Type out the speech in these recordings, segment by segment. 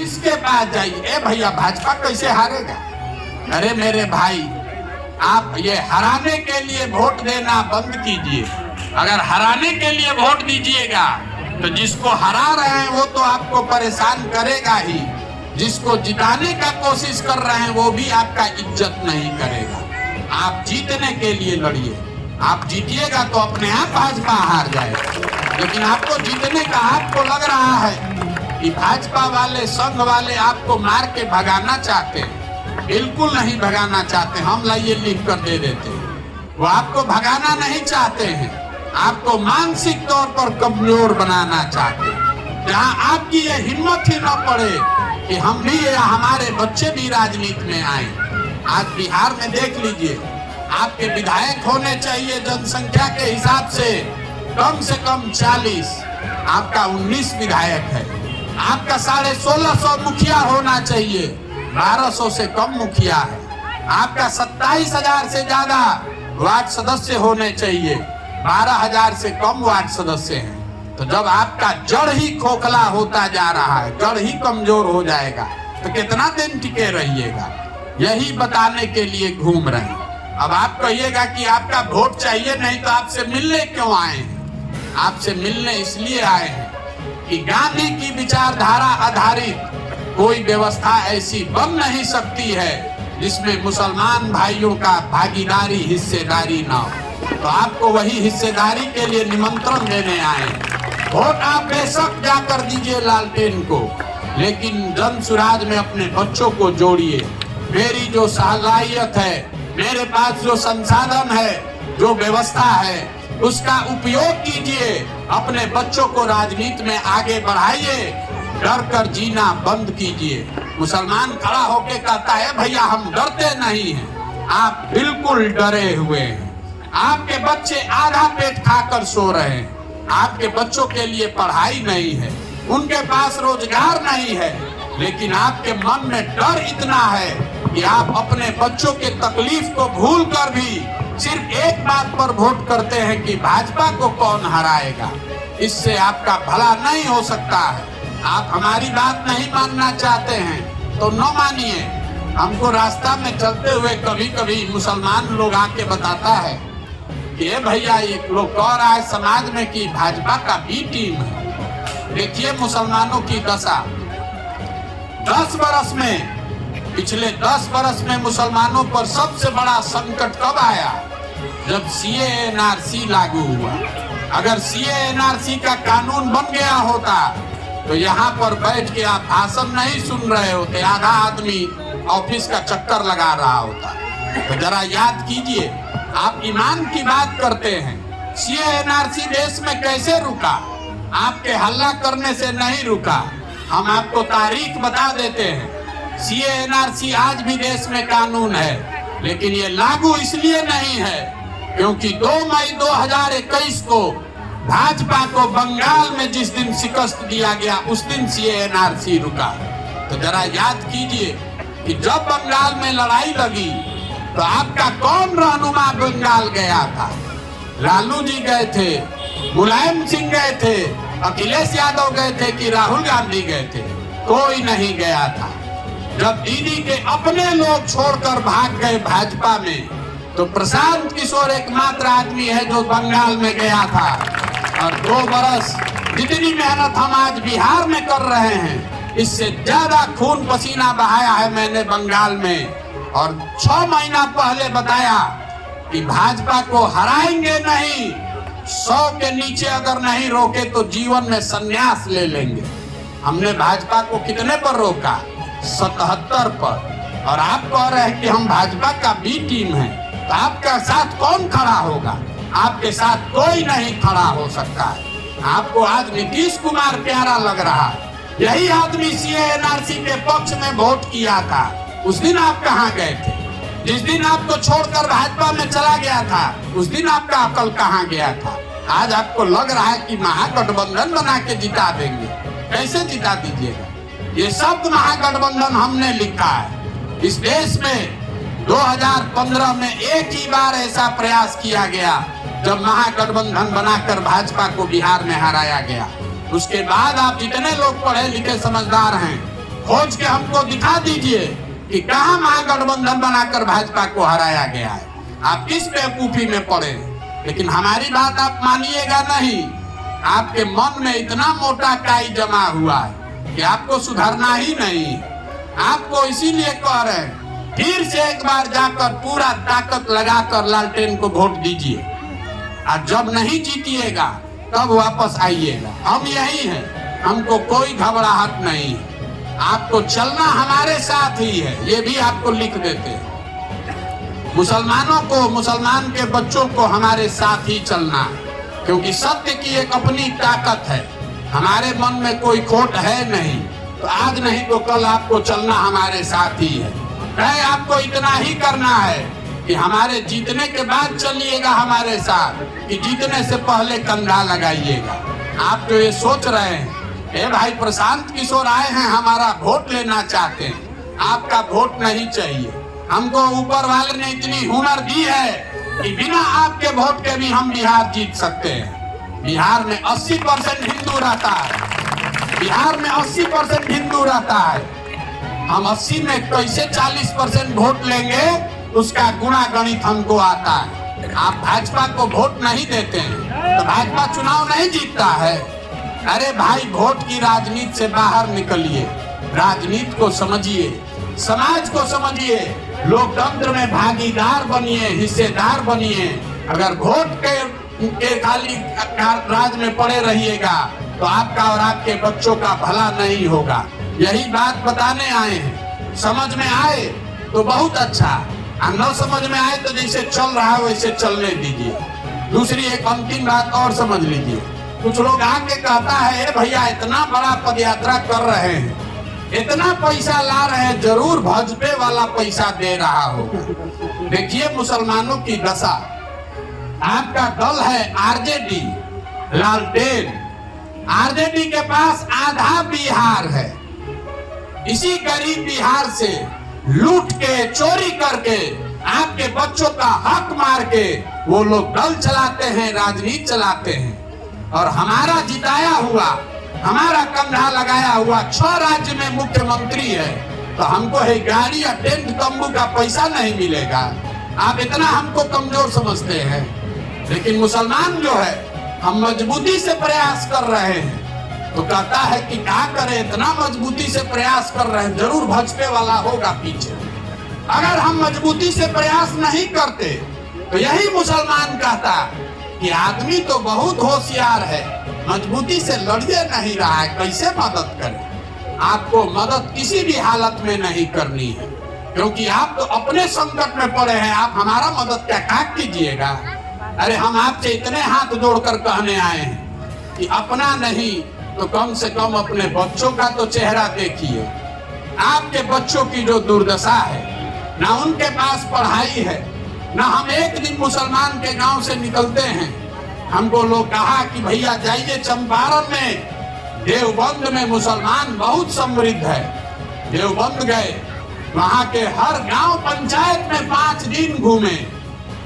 जिसके पास जाइए, ए भैया भाजपा कैसे हारेगा? अरे मेरे भाई, आप ये हराने के लिए वोट देना बंद कीजिए। अगर हराने के लिए वोट दीजिएगा तो जिसको हरा रहे हैं वो तो आपको परेशान करेगा ही, जिसको जिताने का कोशिश कर रहे हैं वो भी आपका इज्जत नहीं करेगा। आप जीतने के लिए लड़िए, आप जीतिएगा तो अपने आप भाजपा हार जाएगा। लेकिन आपको जीतने का आपको लग रहा है कि भाजपा वाले, संघ वाले आपको मार के भगाना चाहते हैं। बिल्कुल नहीं भगाना चाहते। हम लाइए लिख कर दे देते हैं। वो आपको भगाना नहीं चाहते हैं, आपको मानसिक तौर पर कमजोर बनाना चाहते हैं। जहाँ आपकी ये हिम्मत ही न पड़े कि हम भी या हमारे बच्चे भी राजनीति में आए। आज बिहार में देख लीजिए, आपके विधायक होने चाहिए जनसंख्या के हिसाब से कम 40, आपका 19 विधायक है। आपका 1650 मुखिया होना चाहिए, 1200 से कम मुखिया है। आपका 27,000 से ज्यादा वार्ड सदस्य होने चाहिए, 12,000 से कम वार्ड सदस्य हैं। तो जब आपका जड़ ही खोखला होता जा रहा है, जड़ ही कमजोर हो जाएगा तो कितना दिन टिके रहिएगा? यही बताने के लिए घूम रहे हैं। अब आप कहिएगा कि आपका वोट चाहिए, नहीं तो आपसे मिलने क्यों आए हैं? आपसे मिलने इसलिए आए हैं कि गांधी की विचारधारा आधारित कोई व्यवस्था ऐसी बन नहीं सकती है जिसमें मुसलमान भाइयों का भागीदारी, हिस्सेदारी ना हो। तो आपको वही हिस्सेदारी के लिए निमंत्रण देने आए। वोट आप बेशक जाकर दीजिए लालटेन को, लेकिन जन सुराज में अपने बच्चों को जोड़िए। मेरी जो सलाहियत है, मेरे पास जो संसाधन है, जो व्यवस्था है, उसका उपयोग कीजिए। अपने बच्चों को राजनीति में आगे बढ़ाइए, डर कर जीना बंद कीजिए। मुसलमान खड़ा होके कहता है भैया हम डरते नहीं हैं, आप बिल्कुल डरे हुए हैं। आपके बच्चे आधा पेट खाकर सो रहे हैं, आपके बच्चों के लिए पढ़ाई नहीं है, उनके पास रोजगार नहीं है, लेकिन आपके मन में डर इतना है कि आप अपने बच्चों के तकलीफ को भूल कर भी सिर्फ एक बात पर वोट करते हैं कि भाजपा को कौन हराएगा। इससे आपका भला नहीं हो सकता है। आप हमारी बात नहीं मानना चाहते हैं तो न मानिए। हमको रास्ता में चलते हुए कभी कभी मुसलमान लोग आके बताता है कि भैया एक लोग कह रहा है समाज में कि भाजपा का बी टीम है। देखिए मुसलमानों की दशा, 10 बरस में, पिछले 10 बरस में मुसलमानों पर सबसे बड़ा संकट कब आया? जब CA/NRC लागू हुआ। अगर CA/NRC का कानून बन गया होता तो यहाँ पर बैठ के आप भाषण नहीं सुन रहे होते, आधा आदमी ऑफिस का चक्कर लगा रहा होता। तो जरा याद कीजिए, आप ईमान की बात करते हैं। CA/NRC देश में कैसे रुका? आपके हल्ला करने से नहीं रुका। हम आपको तारीख बता देते हैं। CA/NRC आज भी देश में कानून है, लेकिन ये लागू इसलिए नहीं है क्योंकि 2 मई 2021 को भाजपा को बंगाल में जिस दिन शिकस्त दिया गया उस दिन CA/NRC रुका। तो जरा याद कीजिए कि जब बंगाल में लड़ाई लगी तो आपका कौन रहनुमा बंगाल गया था? लालू जी गए थे, मुलायम सिंह गए थे, अखिलेश यादव गए थे कि राहुल गांधी गए थे? कोई नहीं गया था। जब दीदी के अपने लोग छोड़कर भाग गए भाजपा में, तो प्रशांत किशोर एकमात्र आदमी है जो बंगाल में गया था। और 2 बरस जितनी मेहनत हम आज बिहार में कर रहे हैं, इससे ज्यादा खून पसीना बहाया है मैंने बंगाल में। और 6 महीना पहले बताया कि भाजपा को हराएंगे नहीं, 100 के नीचे अगर नहीं रोके तो जीवन में संन्यास ले लेंगे। हमने भाजपा को कितने पर रोका? 77 पर। और आप कह रहे हैं कि हम भाजपा का बी टीम है, तो आपके साथ कौन खड़ा होगा? आपके साथ कोई नहीं खड़ा हो सकता है। आपको आज नीतीश कुमार प्यारा लग रहा है। यही आदमी CA/NRC के पक्ष में वोट किया था। उस दिन आप कहाँ गए थे? जिस दिन आपको छोड़कर भाजपा में चला गया था, उस दिन आपका अकल कहाँ गया था? आज आपको लग रहा है कि महागठबंधन बना के जिता देंगे। कैसे जिता दीजिएगा? ये शब्द महागठबंधन हमने लिखा है। इस देश में 2015 में एक ही बार ऐसा प्रयास किया गया जब महागठबंधन बनाकर भाजपा को बिहार में हराया गया। उसके बाद आप जितने लोग पढ़े लिखे समझदार हैं, खोज के हमको दिखा दीजिए कि कहां महागठबंधन बनाकर भाजपा को हराया गया है। आप किस बेवकूफी में पड़े। लेकिन हमारी बात आप मानिएगा नहीं। आपके मन में इतना मोटा काई जमा हुआ है कि आपको सुधरना ही नहीं। आपको इसीलिए कह रहे हैं, फिर से एक बार जाकर पूरा ताकत लगाकर लालटेन को वोट दीजिए, और जब नहीं जीतिएगा तब वापस आइएगा। हम यही हैं, हमको कोई घबराहट नहीं है। आपको चलना हमारे साथ ही है, ये भी आपको लिख देते हैं। मुसलमानों को, मुसलमान के बच्चों को हमारे साथ ही चलना है, क्योंकि सत्य की एक अपनी ताकत है। हमारे मन में कोई खोट है नहीं, तो आज नहीं तो कल आपको चलना हमारे साथ ही है। आपको इतना ही करना है कि हमारे जीतने के बाद चलिएगा हमारे साथ, कि जीतने से पहले कंधा लगाइएगा। आप तो ये सोच रहे हैं, ए भाई प्रशांत किशोर आए हैं, हमारा वोट लेना चाहते हैं, आपका वोट नहीं चाहिए। हमको ऊपर वाले ने इतनी हुनर दी है कि बिना आपके वोट के भी हम बिहार जीत सकते हैं। बिहार में 80% हिंदू रहता है, बिहार में 80% हिंदू रहता है। हम 80 में कैसे 40% वोट लेंगे, उसका गुणा गणित हमको आता है। आप भाजपा को वोट नहीं देते हैं तो भाजपा चुनाव नहीं जीतता है। अरे भाई, वोट की राजनीति से बाहर निकलिए, राजनीति को समझिए, समाज को समझिए, लोकतंत्र में भागीदार बनिए, हिस्सेदार बनिए। अगर वोट के खाली राज में पड़े रहिएगा तो आपका और आपके बच्चों का भला नहीं होगा। यही बात बताने आए हैं। समझ में आए तो बहुत अच्छा, और न समझ में आए तो जैसे चल रहा है वैसे चलने दीजिए। दूसरी एक अंतिम बात और समझ लीजिए। कुछ लोग आके कहता है, भैया इतना बड़ा पदयात्रा कर रहे हैं, इतना पैसा ला रहे हैं, जरूर भाजपा वाला पैसा दे रहा होगा। देखिए मुसलमानों की दशा। आपका दल है आरजेडी, लालटेन। आरजेडी के पास आधा बिहार है। इसी गरीब बिहार से लूट के, चोरी करके, आपके बच्चों का हक मार के वो लोग दल चलाते हैं, राजनीति चलाते हैं। और हमारा जिताया हुआ, हमारा कंधा लगाया हुआ 6 राज्य में मुख्यमंत्री है, तो हमको है गाड़ी या टेंट तंबू का पैसा नहीं मिलेगा। आप इतना हमको कमजोर समझते हैं। लेकिन मुसलमान जो है, हम मजबूती से प्रयास कर रहे हैं, तो कहता है कि क्या करें, इतना मजबूती से प्रयास कर रहे हैं, जरूर भाजपा वाला होगा पीछे। अगर हम मजबूती से प्रयास नहीं करते तो यही मुसलमान कहता कि आदमी तो बहुत होशियार है, मजबूती से लड़िए नहीं रहा है, कैसे मदद करें। आपको मदद किसी भी हालत में नहीं करनी है, क्योंकि आप तो अपने संकट में पड़े हैं। आप हमारा मदद क्या कीजिएगा। अरे हम आपसे इतने हाथ जोड़कर कहने आए हैं कि अपना नहीं तो कम से कम अपने बच्चों का तो चेहरा देखिए। आपके बच्चों की जो दुर्दशा है, ना उनके पास पढ़ाई है, ना हम एक दिन मुसलमान के गांव से निकलते हैं। हमको लोग कहा कि भैया जाइए चंपारण में, देवबंद में मुसलमान बहुत समृद्ध है। देवबंद गए, वहां के हर गांव पंचायत में 5 दिन घूमे,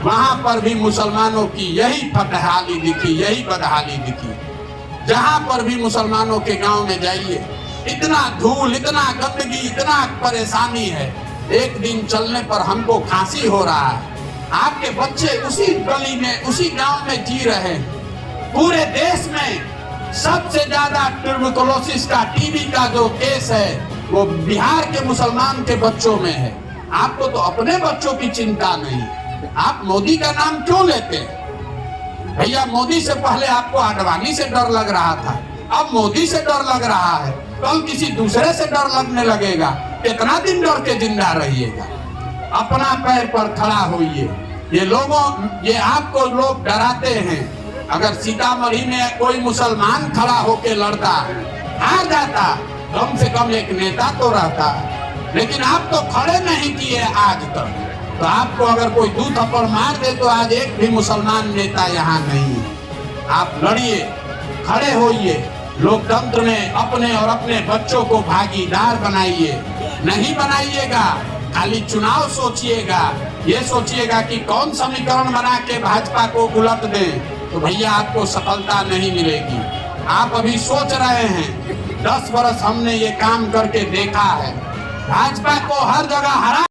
वहां पर भी मुसलमानों की यही फटहाली दिखी, यही बदहाली दिखी। जहां पर भी मुसलमानों के गांव में जाइए, इतना धूल, इतना गंदगी, इतना परेशानी है। एक दिन चलने पर हमको खांसी हो रहा है। आपके बच्चे उसी गली में, उसी गांव में जी रहे हैं। पूरे देश में सबसे ज्यादा ट्यूबरकुलोसिस का, टीबी का जो केस है, वो बिहार के मुसलमान के बच्चों में है। आपको तो अपने बच्चों की चिंता नहीं। आप मोदी का नाम क्यों लेते हैं? भैया, मोदी से पहले आपको आडवाणी से डर लग रहा था, अब मोदी से डर लग रहा है, कल किसी दूसरे से डर लगने लगेगा। कितना दिन डर के जिंदा रहिएगा? अपना पैर पर खड़ा होइए। ये आपको लोग डराते हैं। अगर सीतामढ़ी में कोई मुसलमान खड़ा होके लड़ता, हार जाता, कम से कम एक नेता तो रहता। लेकिन आप तो खड़े नहीं किए आज तक। तो आपको अगर कोई 2 थप्पड़ मार दे तो आज एक भी मुसलमान नेता यहाँ नहीं है। आप लड़िए, खड़े होइए, लोकतंत्र में अपने और अपने बच्चों को भागीदार बनाइए। नहीं बनाइएगा, खाली चुनाव सोचिएगा, ये सोचिएगा कि कौन समीकरण बना के भाजपा को उलट दें, तो भैया आपको सफलता नहीं मिलेगी। आप अभी सोच रहे हैं 10 वर्ष हमने ये काम करके देखा है। भाजपा को हर जगह हरा